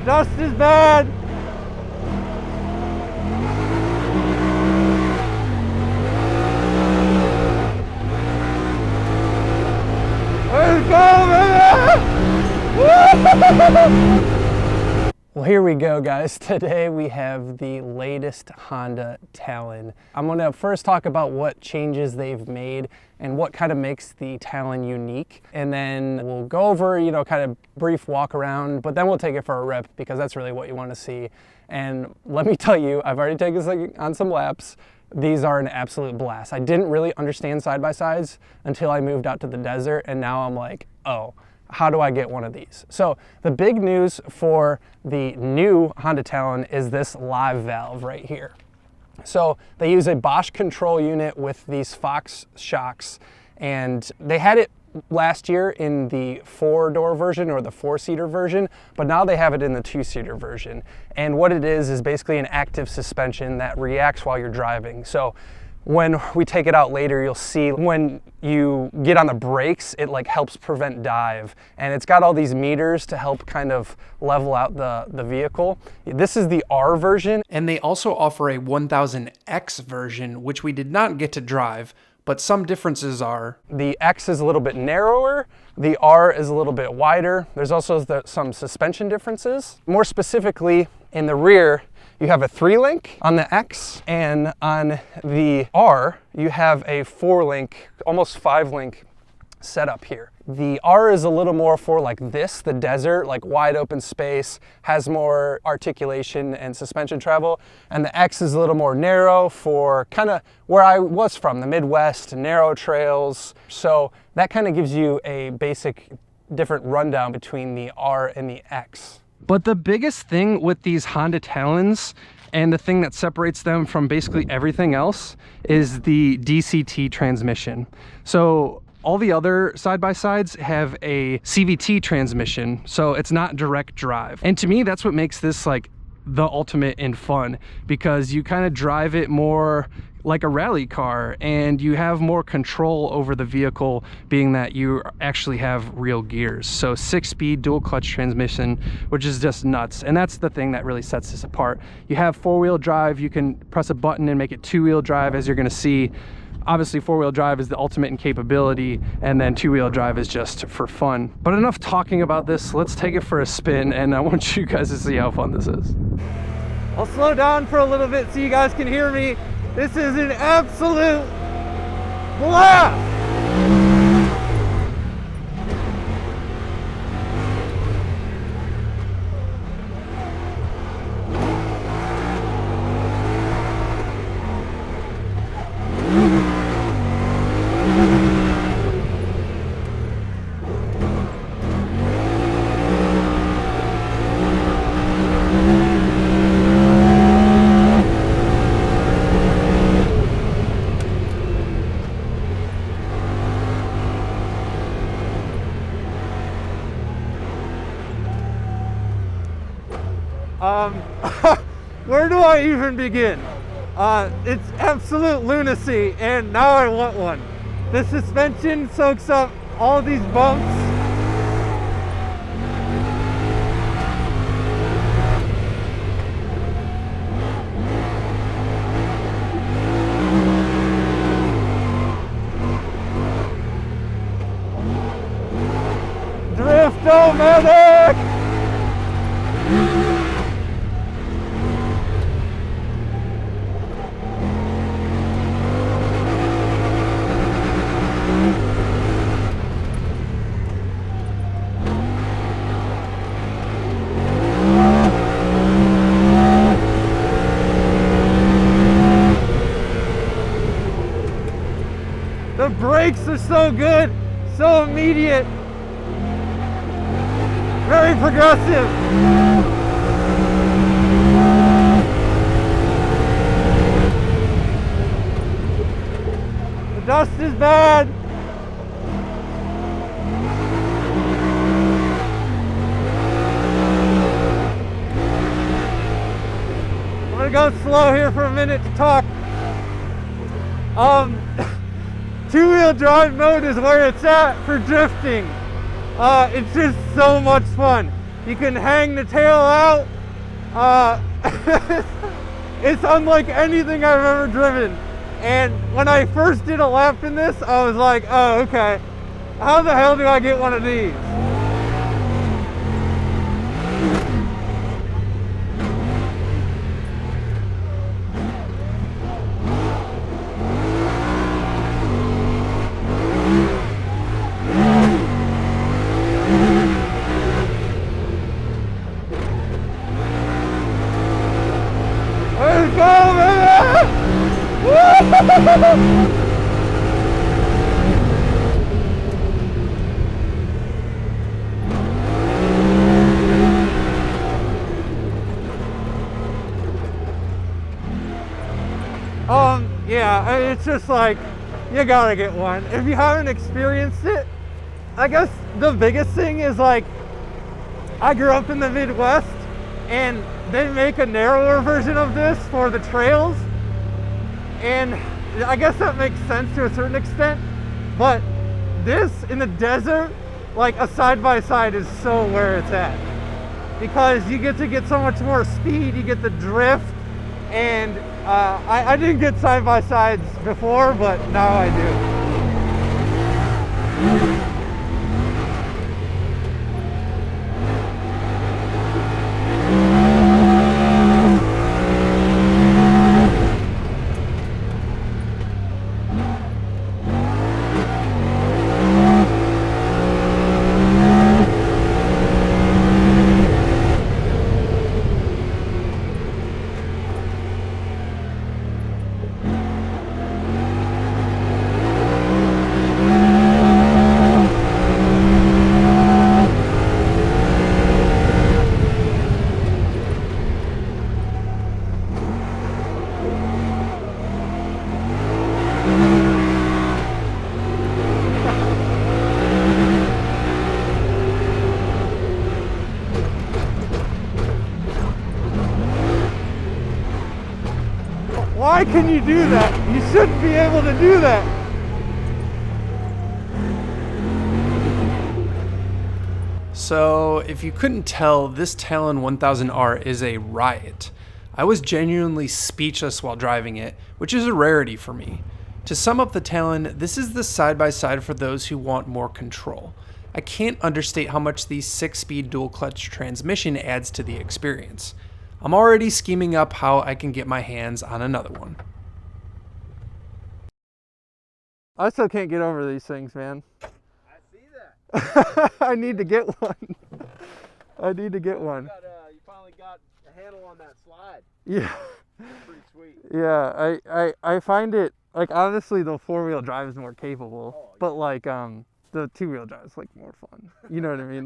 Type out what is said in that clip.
Dust is bad. Let's go, baby! Well, here we go, guys. Today we have the latest Honda Talon. I'm gonna first talk about what changes they've made and what kind of makes the Talon unique. And then we'll go over, kind of brief walk around, but then we'll take it for a rip because that's really what you want to see. And let me tell you, I've already taken this thing on some laps. These are an absolute blast. I didn't really understand side-by-sides until I moved out to the desert, and now I'm like, oh, how do I get one of these? So the big news for the new Honda Talon is this live valve right here. So they use a Bosch control unit with these Fox shocks, and they had it last year in the 4-door version or the 4-seater version, but now they have it in the 2-seater version. And what it is basically an active suspension that reacts while you're driving. So when we take it out later, you'll see when you get on the brakes, it like helps prevent dive. And it's got all these meters to help kind of level out the vehicle. This is the R version. And they also offer a 1000X version, which we did not get to drive, but some differences are. The X is a little bit narrower. The R is a little bit wider. There's also some suspension differences. More specifically, in the rear, you have a 3-link on the X, and on the R, you have a 4-link, almost 5-link setup here. The R is a little more for like this, the desert, like wide open space, has more articulation and suspension travel. And the X is a little more narrow for kind of where I was from, the Midwest, narrow trails. So that kind of gives you a basic different rundown between the R and the X. But the biggest thing with these Honda Talons, and the thing that separates them from basically everything else, is the DCT transmission. So all the other side-by-sides have a CVT transmission, so it's not direct drive. And to me, that's what makes this like the ultimate in fun, because you kind of drive it more like a rally car, and you have more control over the vehicle, being that you actually have real gears. So 6-speed dual clutch transmission, which is just nuts. And that's the thing that really sets this apart. You have 4-wheel drive. You can press a button and make it 2-wheel drive, as you're gonna see. Obviously 4-wheel drive is the ultimate in capability, and then 2-wheel drive is just for fun. But enough talking about this, let's take it for a spin, and I want you guys to see how fun this is. I'll slow down for a little bit so you guys can hear me. This is an absolute blast! Where do I even begin? It's absolute lunacy, and now I want one. The suspension soaks up all these bumps. Drift-O-Medic! The brakes are so good, so immediate, very progressive. The dust is bad. I'm gonna go slow here for a minute to talk. Two-wheel drive mode is where it's at for drifting. It's just so much fun. You can hang the tail out. It's unlike anything I've ever driven. And when I first did a lap in this, I was like, oh, okay. How the hell do I get one of these? Let's go, baby! Woo! Yeah, it's just like, you gotta get one. If you haven't experienced it, I guess the biggest thing is like, I grew up in the Midwest and they make a narrower version of this for the trails. And I guess that makes sense to a certain extent, but this in the desert, like a side-by-side is so where it's at. Because you get to get so much more speed, you get the drift, and I didn't get side-by-sides before, but now I do. Why can you do that? You shouldn't be able to do that. So if you couldn't tell, this Talon 1000r is a riot. I was genuinely speechless while driving it, which is a rarity for me. To sum up the Talon, this is the side-by-side for those who want more control. I can't understate how much the 6-speed dual-clutch transmission adds to the experience. I'm already scheming up how I can get my hands on another one. I still can't get over these things, man. I see that. I need to get one. I need to get one. You finally got a handle on that slide. Yeah. Pretty sweet. Yeah, I find it, like, honestly, the 4-wheel drive is more capable, but like, the 2-wheel drive is like more fun. You know what I mean?